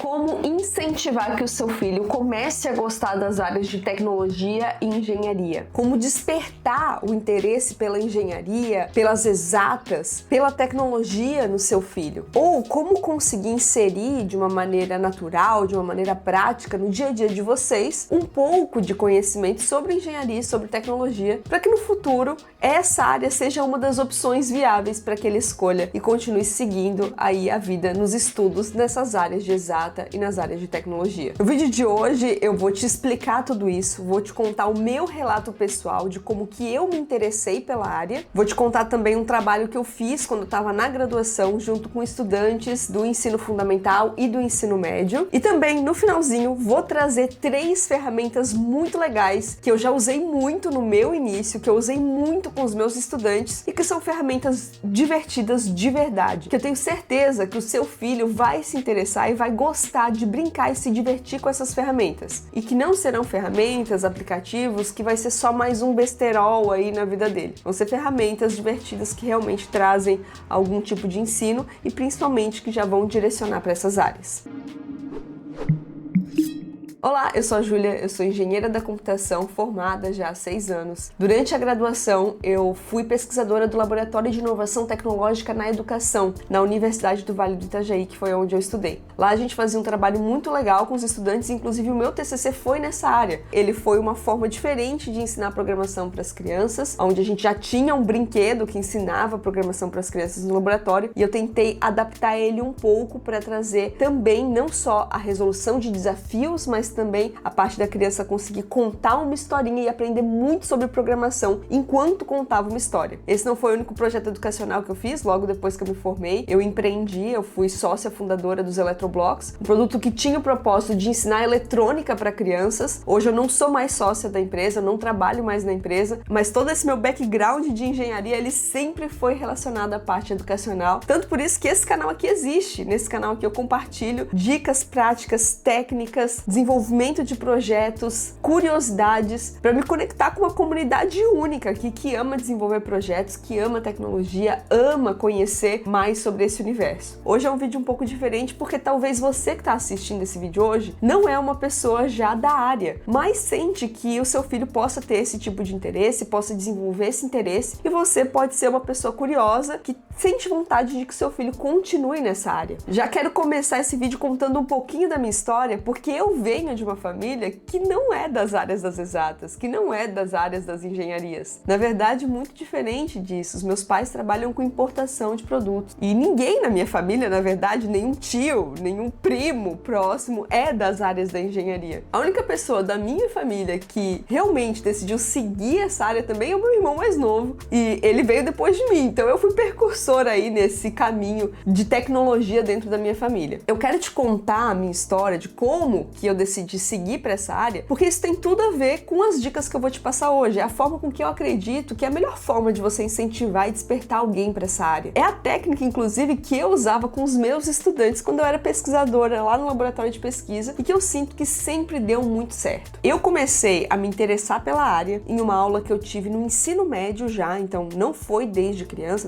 Como incentivar que o seu filho comece a gostar das áreas de tecnologia e engenharia? Como despertar o interesse pela engenharia, pelas exatas, pela tecnologia no seu filho? Ou como conseguir inserir de uma maneira natural, de uma maneira prática no dia a dia de vocês, um pouco de conhecimento sobre engenharia e sobre tecnologia, para que no futuro essa área seja uma das opções viáveis para que ele escolha e continue seguindo aí a vida nos estudos nessas áreas de exata e nas áreas de tecnologia. No vídeo de hoje eu vou te explicar tudo isso, vou te contar o meu relato pessoal de como que eu me interessei pela área, vou te contar também um trabalho que eu fiz quando eu estava na graduação junto com estudantes do ensino fundamental e do ensino médio, e também no finalzinho vou trazer 3 ferramentas muito legais que eu já usei muito no meu início, que eu usei muito com os meus estudantes e que são ferramentas divertidas de verdade, que eu tenho certeza que o seu filho vai se interessar e vai gostar de brincar e se divertir com essas ferramentas. E que não serão ferramentas, aplicativos, que vai ser só mais um besterol aí na vida dele. Vão ser ferramentas divertidas que realmente trazem algum tipo de ensino e principalmente que já vão direcionar para essas áreas. Olá, eu sou a Júlia, eu sou engenheira da computação formada já há 6 anos. Durante a graduação, eu fui pesquisadora do Laboratório de Inovação Tecnológica na Educação, na Universidade do Vale do Itajaí, que foi onde eu estudei. Lá a gente fazia um trabalho muito legal com os estudantes, inclusive o meu TCC foi nessa área. Ele foi uma forma diferente de ensinar programação para as crianças, onde a gente já tinha um brinquedo que ensinava programação para as crianças no laboratório, e eu tentei adaptar ele um pouco para trazer também não só a resolução de desafios, mas também a parte da criança conseguir contar uma historinha e aprender muito sobre programação enquanto contava uma história. Esse não foi o único projeto educacional que eu fiz. Logo depois que eu me formei, eu empreendi, eu fui sócia fundadora dos Eletroblocks, um produto que tinha o propósito de ensinar eletrônica para crianças. Hoje eu não sou mais sócia da empresa, eu não trabalho mais na empresa, mas todo esse meu background de engenharia, ele sempre foi relacionado à parte educacional. Tanto por isso que esse canal aqui existe. Nesse canal aqui eu compartilho dicas práticas, técnicas, desenvolvimento de projetos, curiosidades, para me conectar com uma comunidade única aqui que ama desenvolver projetos, que ama tecnologia, ama conhecer mais sobre esse universo. Hoje é um vídeo um pouco diferente porque talvez você que está assistindo esse vídeo hoje não é uma pessoa já da área, mas sente que o seu filho possa ter esse tipo de interesse, possa desenvolver esse interesse, e você pode ser uma pessoa curiosa que sente vontade de que seu filho continue nessa área. Já quero começar esse vídeo contando um pouquinho da minha história, porque eu venho de uma família que não é das áreas das exatas, que não é das áreas das engenharias. Na verdade, muito diferente disso. Os meus pais trabalham com importação de produtos. E ninguém na minha família, na verdade, nenhum tio, nenhum primo próximo é das áreas da engenharia. A única pessoa da minha família que realmente decidiu seguir essa área também é o meu irmão mais novo. E ele veio depois de mim, então eu fui precursora aí nesse caminho de tecnologia dentro da minha família. Eu quero te contar a minha história de como que eu decidi seguir para essa área, porque isso tem tudo a ver com as dicas que eu vou te passar hoje. É a forma com que eu acredito que é a melhor forma de você incentivar e despertar alguém para essa área. É a técnica, inclusive, que eu usava com os meus estudantes quando eu era pesquisadora lá no laboratório de pesquisa e que eu sinto que sempre deu muito certo. Eu comecei a me interessar pela área em uma aula que eu tive no ensino médio já, então não foi desde criança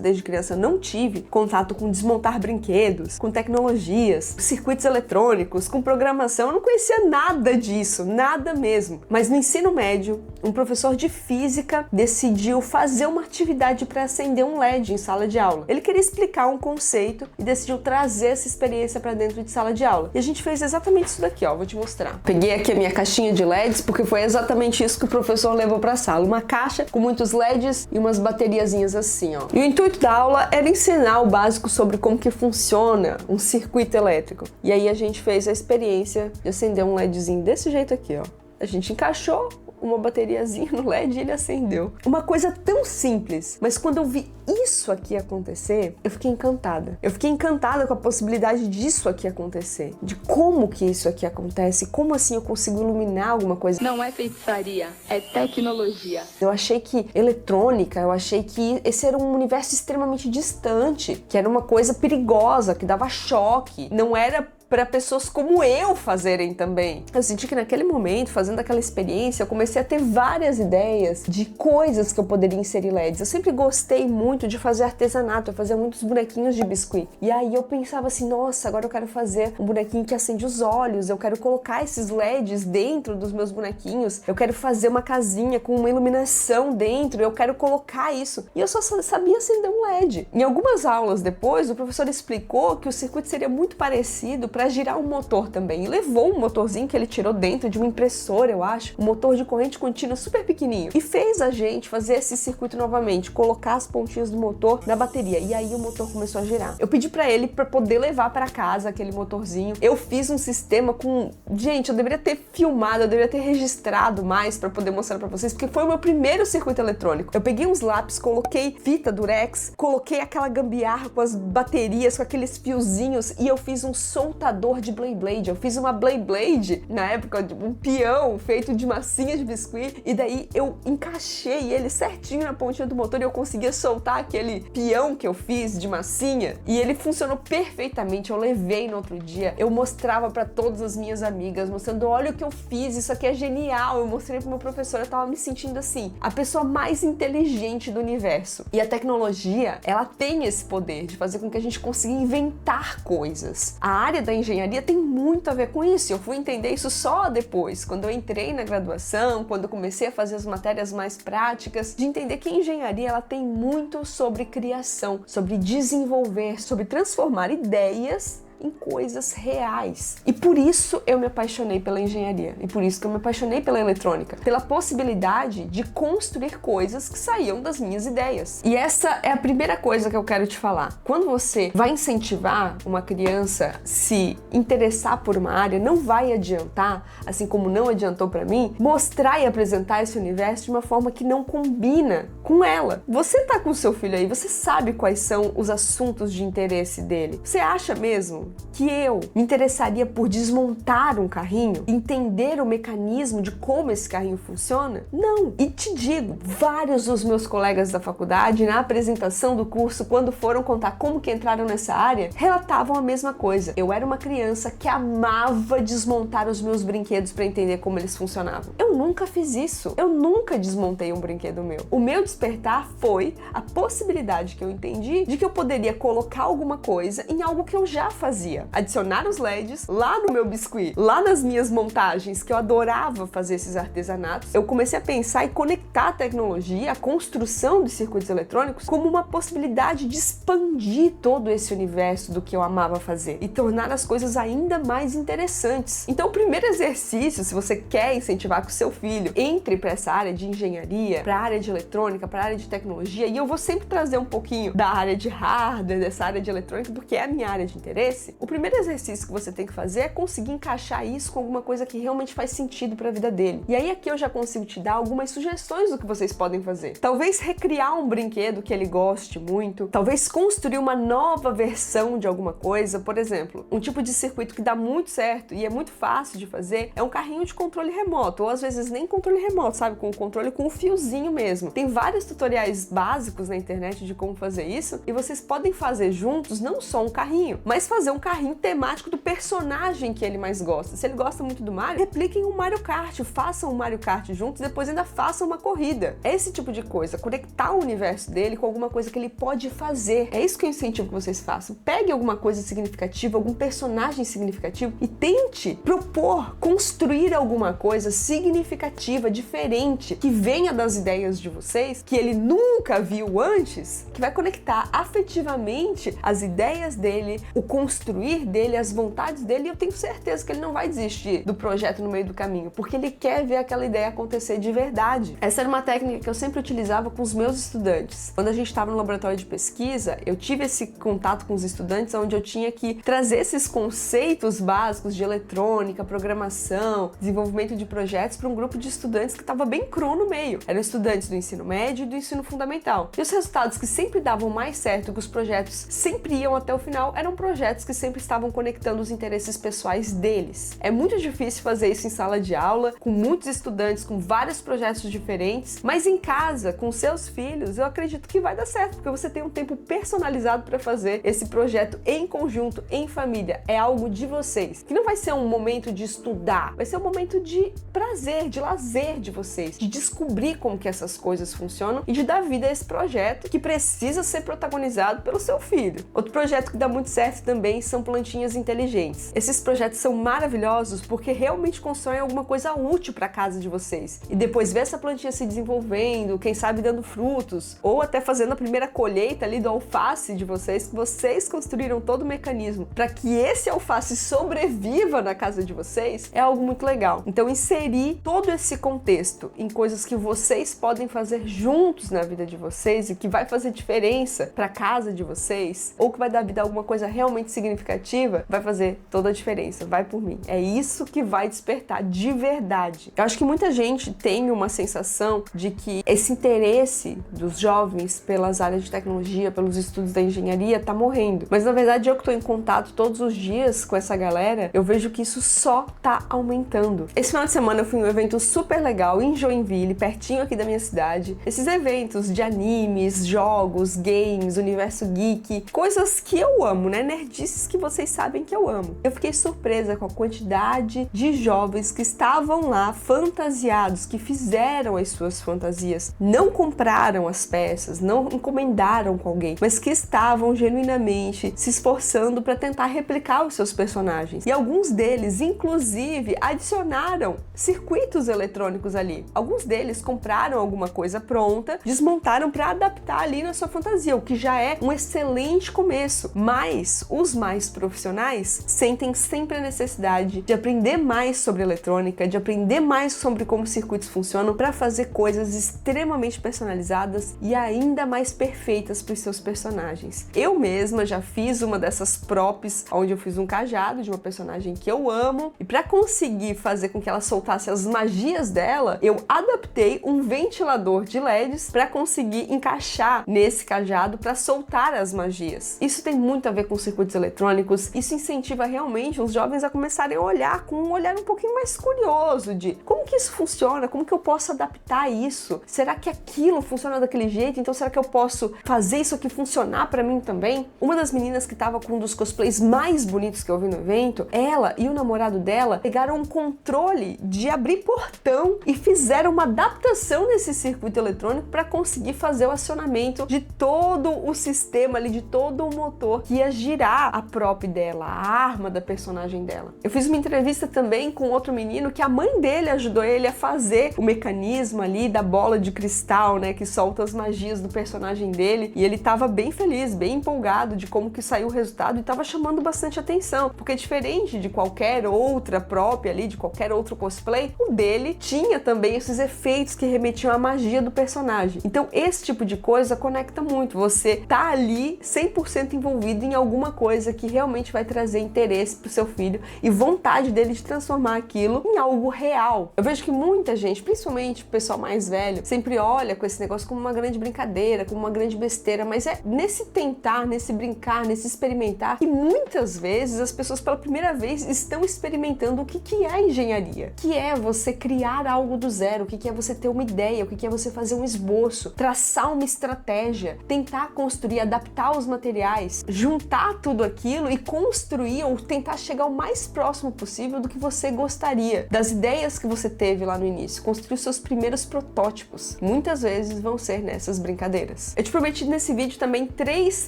eu não tive contato com desmontar brinquedos, com tecnologias, circuitos eletrônicos, com programação, eu não conhecia nada disso, nada mesmo. Mas no ensino médio, um professor de física decidiu fazer uma atividade para acender um LED em sala de aula. Ele queria explicar um conceito e decidiu trazer essa experiência para dentro de sala de aula. E a gente fez exatamente isso daqui, ó, vou te mostrar. Peguei aqui a minha caixinha de LEDs porque foi exatamente isso que o professor levou para a sala, uma caixa com muitos LEDs e umas bateriazinhas assim, ó. E o intuito da aula era ensinar o básico sobre como que funciona um circuito elétrico. E aí a gente fez a experiência de acender um LEDzinho desse jeito aqui, ó. A gente encaixou uma bateriazinha no LED e ele acendeu. Uma coisa tão simples, mas quando eu vi isso aqui acontecer, eu fiquei encantada. Eu fiquei encantada com a possibilidade disso aqui acontecer, de como que isso aqui acontece, como assim eu consigo iluminar alguma coisa. Não é feitiçaria, é tecnologia. Eu achei que eletrônica, eu achei que esse era um universo extremamente distante, que era uma coisa perigosa, que dava choque, não era para pessoas como eu fazerem também. Eu senti que naquele momento, fazendo aquela experiência, eu comecei a ter várias ideias de coisas que eu poderia inserir LEDs. Eu sempre gostei muito de fazer artesanato, eu fazia muitos bonequinhos de biscuit. E aí eu pensava assim, nossa, agora eu quero fazer um bonequinho que acende os olhos, eu quero colocar esses LEDs dentro dos meus bonequinhos, eu quero fazer uma casinha com uma iluminação dentro, eu quero colocar isso. E eu só sabia acender um LED. Em algumas aulas depois, o professor explicou que o circuito seria muito parecido para girar um motor também. E levou um motorzinho que ele tirou dentro de uma impressora, eu acho, um motor de corrente contínua super pequenininho. E fez a gente fazer esse circuito novamente, colocar as pontinhas do motor na bateria. E aí o motor começou a girar. Eu pedi para ele para poder levar para casa aquele motorzinho. Eu fiz um sistema com... Gente, eu deveria ter filmado, eu deveria ter registrado mais para poder mostrar para vocês, porque foi o meu primeiro circuito eletrônico. Eu peguei uns lápis, coloquei fita durex, coloquei aquela gambiarra com as baterias, com aqueles fiozinhos, e eu fiz um soltador de Beyblade. Eu fiz uma Beyblade, na época, um peão feito de massinha de biscuit, e daí eu encaixei ele certinho na pontinha do motor e eu conseguia soltar aquele peão que eu fiz de massinha, e ele funcionou perfeitamente. Eu levei no outro dia, eu mostrava para todas as minhas amigas, mostrando, olha o que eu fiz, isso aqui é genial. Eu mostrei pro meu professor, eu tava me sentindo assim, a pessoa mais inteligente do universo. E a tecnologia, ela tem esse poder de fazer com que a gente consiga inventar coisas. A área da engenharia tem muito a ver com isso. Eu fui entender isso só depois, quando eu entrei na graduação, quando eu comecei a fazer as matérias mais práticas, de entender que a engenharia, ela tem muito sobre criação, sobre desenvolver, sobre transformar ideias em coisas reais. E por isso eu me apaixonei pela engenharia. E por isso que eu me apaixonei pela eletrônica. Pela possibilidade de construir coisas que saíam das minhas ideias. E essa é a primeira coisa que eu quero te falar. Quando você vai incentivar uma criança a se interessar por uma área, não vai adiantar, assim como não adiantou para mim, mostrar e apresentar esse universo de uma forma que não combina com ela. Você tá com o seu filho aí, você sabe quais são os assuntos de interesse dele. Você acha mesmo que eu me interessaria por desmontar um carrinho, entender o mecanismo de como esse carrinho funciona? Não! E te digo, vários dos meus colegas da faculdade, na apresentação do curso, quando foram contar como que entraram nessa área, relatavam a mesma coisa. Eu era uma criança que amava desmontar os meus brinquedos para entender como eles funcionavam. Eu nunca fiz isso. Eu nunca desmontei um brinquedo meu. O meu despertar foi a possibilidade que eu entendi de que eu poderia colocar alguma coisa em algo que eu já fazia. Adicionar os LEDs lá no meu biscuit, lá nas minhas montagens, que eu adorava fazer esses artesanatos. Eu comecei a pensar e conectar a tecnologia, a construção de circuitos eletrônicos, como uma possibilidade de expandir todo esse universo do que eu amava fazer e tornar as coisas ainda mais interessantes. Então, o primeiro exercício, se você quer incentivar que o seu filho entre para essa área de engenharia, para a área de eletrônica, para a área de tecnologia, e eu vou sempre trazer um pouquinho da área de hardware, dessa área de eletrônica, porque é a minha área de interesse. O primeiro exercício que você tem que fazer é conseguir encaixar isso com alguma coisa que realmente faz sentido para a vida dele. E aí aqui eu já consigo te dar algumas sugestões do que vocês podem fazer. Talvez recriar um brinquedo que ele goste muito, talvez construir uma nova versão de alguma coisa. Por exemplo, um tipo de circuito que dá muito certo e é muito fácil de fazer é um carrinho de controle remoto, ou às vezes nem controle remoto, sabe? Com o controle com o fiozinho mesmo. Tem vários tutoriais básicos na internet de como fazer isso e vocês podem fazer juntos não só um carrinho, mas fazer um carrinho temático do personagem que ele mais gosta. Se ele gosta muito do Mario, repliquem um Mario Kart, façam um Mario Kart juntos e depois ainda façam uma corrida. É esse tipo de coisa, conectar o universo dele com alguma coisa que ele pode fazer. É isso que eu incentivo que vocês façam. Pegue alguma coisa significativa, algum personagem significativo e tente propor, construir alguma coisa significativa, diferente, que venha das ideias de vocês, que ele nunca viu antes, que vai conectar afetivamente as ideias dele, o construir dele, as vontades dele, e eu tenho certeza que ele não vai desistir do projeto no meio do caminho, porque ele quer ver aquela ideia acontecer de verdade. Essa era uma técnica que eu sempre utilizava com os meus estudantes. Quando a gente estava no laboratório de pesquisa, eu tive esse contato com os estudantes onde eu tinha que trazer esses conceitos básicos de eletrônica, programação, desenvolvimento de projetos para um grupo de estudantes que estava bem cru no meio. Eram estudantes do ensino médio e do ensino fundamental. E os resultados que sempre davam mais certo, que os projetos sempre iam até o final, eram projetos que sempre estavam conectando os interesses pessoais deles. É muito difícil fazer isso em sala de aula, com muitos estudantes, com vários projetos diferentes, mas em casa, com seus filhos, eu acredito que vai dar certo, porque você tem um tempo personalizado para fazer esse projeto em conjunto, em família. É algo de vocês, que não vai ser um momento de estudar, vai ser um momento de prazer, de lazer de vocês, de descobrir como que essas coisas funcionam e de dar vida a esse projeto que precisa ser protagonizado pelo seu filho. Outro projeto que dá muito certo também são plantinhas inteligentes. Esses projetos são maravilhosos porque realmente constroem alguma coisa útil para a casa de vocês. E depois ver essa plantinha se desenvolvendo, quem sabe dando frutos, ou até fazendo a primeira colheita ali do alface de vocês, que vocês construíram todo o mecanismo para que esse alface sobreviva na casa de vocês, é algo muito legal. Então inserir todo esse contexto em coisas que vocês podem fazer juntos na vida de vocês e que vai fazer diferença para a casa de vocês, ou que vai dar vida a alguma coisa realmente significativa, vai fazer toda a diferença. Vai por mim. É isso que vai despertar de verdade. Eu acho que muita gente tem uma sensação de que esse interesse dos jovens pelas áreas de tecnologia, pelos estudos da engenharia, tá morrendo. Mas na verdade eu que tô em contato todos os dias com essa galera, eu vejo que isso só tá aumentando. Esse final de semana eu fui em um evento super legal em Joinville, pertinho aqui da minha cidade. Esses eventos de animes, jogos, games, universo geek, coisas que eu amo, né? Nerdices que vocês sabem que eu amo. Eu fiquei surpresa com a quantidade de jovens que estavam lá fantasiados, que fizeram as suas fantasias, não compraram as peças, não encomendaram com alguém, mas que estavam genuinamente se esforçando para tentar replicar os seus personagens. E alguns deles, inclusive, adicionaram circuitos eletrônicos ali. Alguns deles compraram alguma coisa pronta, desmontaram para adaptar ali na sua fantasia, o que já é um excelente começo. Mas os mais profissionais sentem sempre a necessidade de aprender mais sobre eletrônica, de aprender mais sobre como circuitos funcionam para fazer coisas extremamente personalizadas e ainda mais perfeitas para os seus personagens. Eu mesma já fiz uma dessas props, onde eu fiz um cajado de uma personagem que eu amo, e para conseguir fazer com que ela soltasse as magias dela, eu adaptei um ventilador de LEDs para conseguir encaixar nesse cajado para soltar as magias. Isso tem muito a ver com circuitos eletrônicos, isso incentiva realmente os jovens a começarem a olhar com um olhar um pouquinho mais curioso de como que isso funciona, como que eu posso adaptar isso, será que aquilo funciona daquele jeito, então será que eu posso fazer isso aqui funcionar para mim também? Uma das meninas que estava com um dos cosplays mais bonitos que eu vi no evento, ela e o namorado dela pegaram um controle de abrir portão e fizeram uma adaptação nesse circuito eletrônico para conseguir fazer o acionamento de todo o sistema ali, de todo o motor que ia girar a prop dela, a arma da personagem dela. Eu fiz uma entrevista também com outro menino que a mãe dele ajudou ele a fazer o mecanismo ali da bola de cristal, né, que solta as magias do personagem dele, e ele tava bem feliz, bem empolgado de como que saiu o resultado e tava chamando bastante atenção, porque diferente de qualquer outra prop ali, de qualquer outro cosplay, o dele tinha também esses efeitos que remetiam à magia do personagem. Então esse tipo de coisa conecta muito, você tá ali 100% envolvido em alguma coisa que realmente vai trazer interesse pro seu filho e vontade dele de transformar aquilo em algo real. Eu vejo que muita gente, principalmente o pessoal mais velho, sempre olha com esse negócio como uma grande brincadeira, como uma grande besteira, mas é nesse tentar, nesse brincar, nesse experimentar que muitas vezes as pessoas pela primeira vez estão experimentando o que é engenharia, que é você criar algo do zero, o que é você ter uma ideia, o que é você fazer um esboço, traçar uma estratégia, tentar construir, adaptar os materiais, juntar tudo aquilo e construir ou tentar chegar o mais próximo possível do que você gostaria, das ideias que você teve lá no início, construir os seus primeiros protótipos. Muitas vezes vão ser nessas brincadeiras. Eu te prometi nesse vídeo também 3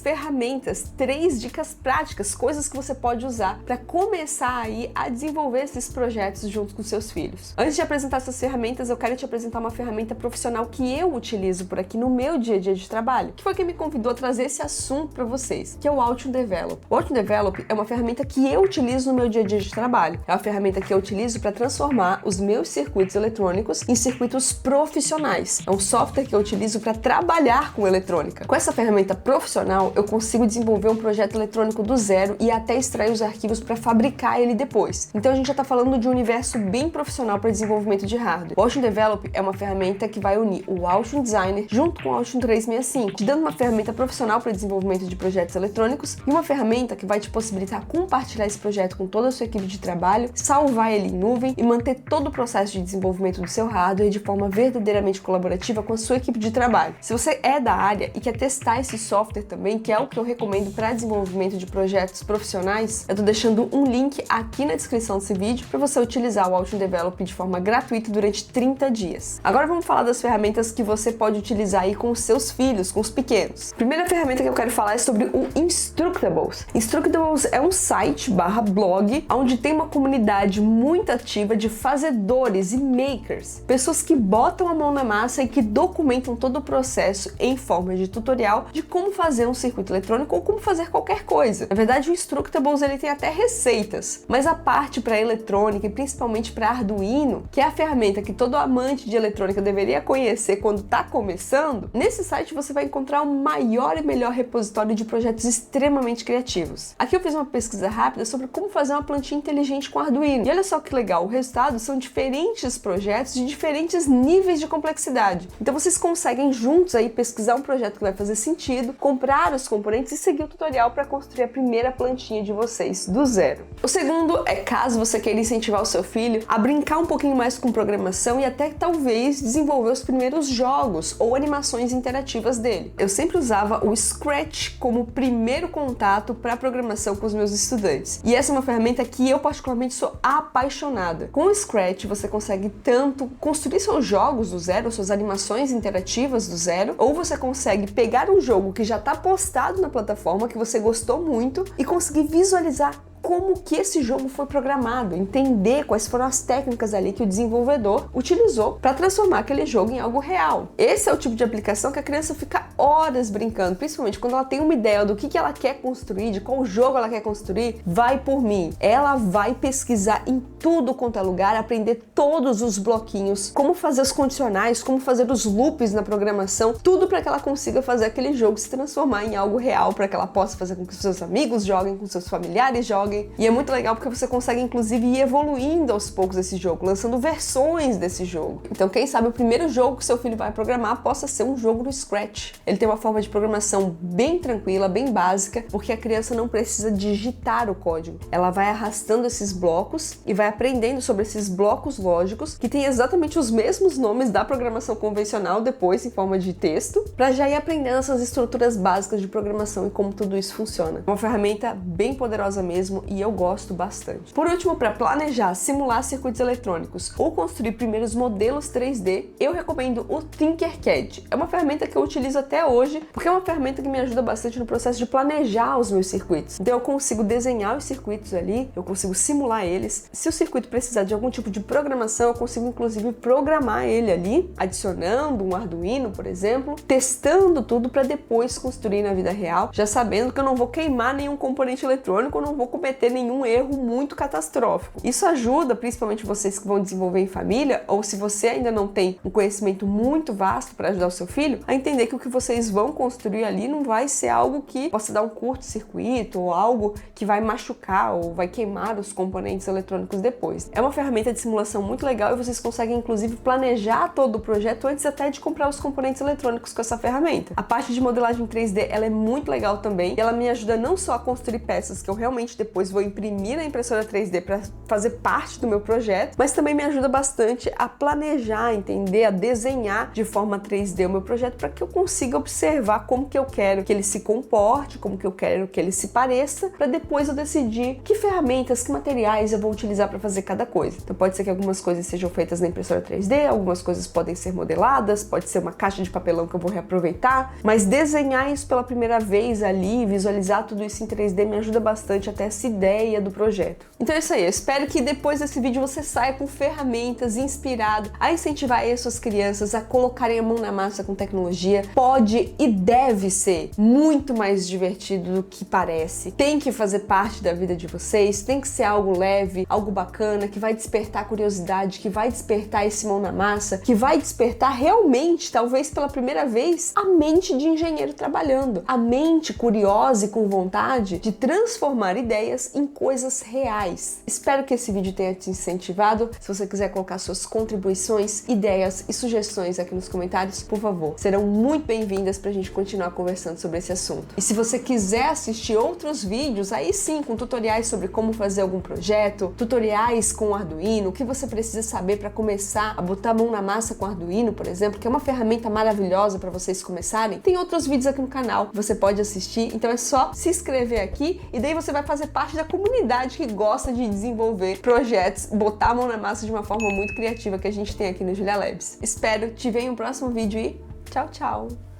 ferramentas, 3 dicas práticas, coisas que você pode usar para começar aí a desenvolver esses projetos junto com seus filhos. Antes de apresentar essas ferramentas, eu quero te apresentar uma ferramenta profissional que eu utilizo por aqui no meu dia a dia de trabalho, que foi quem me convidou a trazer esse assunto para vocês, que é o Altium Develop. O Altium Develop é uma ferramenta que eu utilizo no meu dia a dia de trabalho. É uma ferramenta que eu utilizo para transformar os meus circuitos eletrônicos em circuitos profissionais. É um software que eu utilizo para trabalhar com eletrônica. Com essa ferramenta profissional, eu consigo desenvolver um projeto eletrônico do zero e até extrair os arquivos para fabricar ele depois. Então a gente já está falando de um universo bem profissional para desenvolvimento de hardware. O Altium Develop é uma ferramenta que vai unir o Altium Designer junto com o Altium 365, te dando uma ferramenta profissional para desenvolvimento de projetos eletrônicos e uma ferramenta ferramenta que vai te possibilitar compartilhar esse projeto com toda a sua equipe de trabalho, salvar ele em nuvem e manter todo o processo de desenvolvimento do seu hardware de forma verdadeiramente colaborativa com a sua equipe de trabalho. Se você é da área e quer testar esse software também, que é o que eu recomendo para desenvolvimento de projetos profissionais, eu tô deixando um link aqui na descrição desse vídeo para você utilizar o Altium Develop de forma gratuita durante 30 dias. Agora vamos falar das ferramentas que você pode utilizar aí com os seus filhos, com os pequenos. A primeira ferramenta que eu quero falar é sobre o Instructables. Instructables é um site/blog onde tem uma comunidade muito ativa de fazedores e makers, pessoas que botam a mão na massa e que documentam todo o processo em forma de tutorial de como fazer um circuito eletrônico ou como fazer qualquer coisa. Na verdade, o Instructables ele tem até receitas, mas a parte para eletrônica e principalmente para Arduino, que é a ferramenta que todo amante de eletrônica deveria conhecer quando está começando, nesse site você vai encontrar o maior e melhor repositório de projetos extremamente criativos. Aqui eu fiz uma pesquisa rápida sobre como fazer uma plantinha inteligente com Arduino. E olha só que legal, o resultado são diferentes projetos de diferentes níveis de complexidade. Então vocês conseguem juntos aí pesquisar um projeto que vai fazer sentido, comprar os componentes e seguir o tutorial para construir a primeira plantinha de vocês do zero. O segundo é caso você queira incentivar o seu filho a brincar um pouquinho mais com programação e até talvez desenvolver os primeiros jogos ou animações interativas dele. Eu sempre usava o Scratch como primeiro contato para programação com os meus estudantes. E essa é uma ferramenta que eu particularmente sou apaixonada. Com o Scratch você consegue tanto construir seus jogos do zero, suas animações interativas do zero, ou você consegue pegar um jogo que já está postado na plataforma, que você gostou muito, e conseguir visualizar como que esse jogo foi programado, entender quais foram as técnicas ali que o desenvolvedor utilizou para transformar aquele jogo em algo real. Esse é o tipo de aplicação que a criança fica horas brincando, principalmente quando ela tem uma ideia do que ela quer construir, de qual jogo ela quer construir. Vai por mim, ela vai pesquisar em tudo quanto é lugar, aprender todos os bloquinhos, como fazer os condicionais, como fazer os loops na programação, tudo para que ela consiga fazer aquele jogo se transformar em algo real, para que ela possa fazer com que os seus amigos joguem, com seus familiares joguem. E é muito legal porque você consegue inclusive ir evoluindo aos poucos esse jogo, lançando versões desse jogo. Então quem sabe o primeiro jogo que seu filho vai programar possa ser um jogo no Scratch. Ele tem uma forma de programação bem tranquila, bem básica, porque a criança não precisa digitar o código. Ela vai arrastando esses blocos e vai aprendendo sobre esses blocos lógicos que têm exatamente os mesmos nomes da programação convencional depois em forma de texto, para já ir aprendendo essas estruturas básicas de programação e como tudo isso funciona. É uma ferramenta bem poderosa mesmo e eu gosto bastante. Por último, para planejar, simular circuitos eletrônicos ou construir primeiros modelos 3D, eu recomendo o Tinkercad. É uma ferramenta que eu utilizo até hoje, porque é uma ferramenta que me ajuda bastante no processo de planejar os meus circuitos. Então eu consigo desenhar os circuitos ali, eu consigo simular eles. Se o circuito precisar de algum tipo de programação, eu consigo inclusive programar ele ali, adicionando um Arduino, por exemplo, testando tudo para depois construir na vida real, já sabendo que eu não vou queimar nenhum componente eletrônico, eu não vou cometer nenhum erro muito catastrófico. Isso ajuda principalmente vocês que vão desenvolver em família, ou se você ainda não tem um conhecimento muito vasto para ajudar o seu filho, a entender que o que vocês vão construir ali não vai ser algo que possa dar um curto-circuito ou algo que vai machucar ou vai queimar os componentes eletrônicos depois. É uma ferramenta de simulação muito legal e vocês conseguem inclusive planejar todo o projeto antes até de comprar os componentes eletrônicos com essa ferramenta. A parte de modelagem 3D ela é muito legal também e ela me ajuda não só a construir peças que eu realmente depois vou imprimir na impressora 3D para fazer parte do meu projeto, mas também me ajuda bastante a planejar, entender, a desenhar de forma 3D o meu projeto para que eu consiga observar como que eu quero que ele se comporte, como que eu quero que ele se pareça, para depois eu decidir que ferramentas, que materiais eu vou utilizar para fazer cada coisa. Então pode ser que algumas coisas sejam feitas na impressora 3D, algumas coisas podem ser modeladas, pode ser uma caixa de papelão que eu vou reaproveitar, mas desenhar isso pela primeira vez ali, visualizar tudo isso em 3D me ajuda bastante até essa ideia do projeto. Então é isso aí, eu espero que depois desse vídeo você saia com ferramentas inspirado a incentivar aí as suas crianças a colocarem a mão na massa com tecnologia. Pode e deve ser muito mais divertido do que parece. Tem que fazer parte da vida de vocês, tem que ser algo leve, algo bacana, que vai despertar curiosidade, que vai despertar esse mão na massa, que vai despertar realmente, talvez pela primeira vez, a mente de engenheiro trabalhando. A mente curiosa e com vontade de transformar ideias em coisas reais. Espero que esse vídeo tenha te incentivado. Se você quiser colocar suas contribuições, ideias e sugestões aqui nos comentários, por favor, serão muito bem-vindas pra gente continuar conversando sobre esse assunto. E se você quiser assistir outros vídeos, aí sim, com tutoriais sobre como fazer algum projeto, tutoriais com o Arduino, o que você precisa saber para começar a botar a mão na massa com o Arduino, por exemplo, que é uma ferramenta maravilhosa para vocês começarem, tem outros vídeos aqui no canal, você pode assistir, então é só se inscrever aqui e daí você vai fazer parte da comunidade que gosta de desenvolver projetos, botar a mão na massa de uma forma muito criativa que a gente tem aqui no Julia Labs. Espero te ver em um próximo vídeo e tchau, tchau!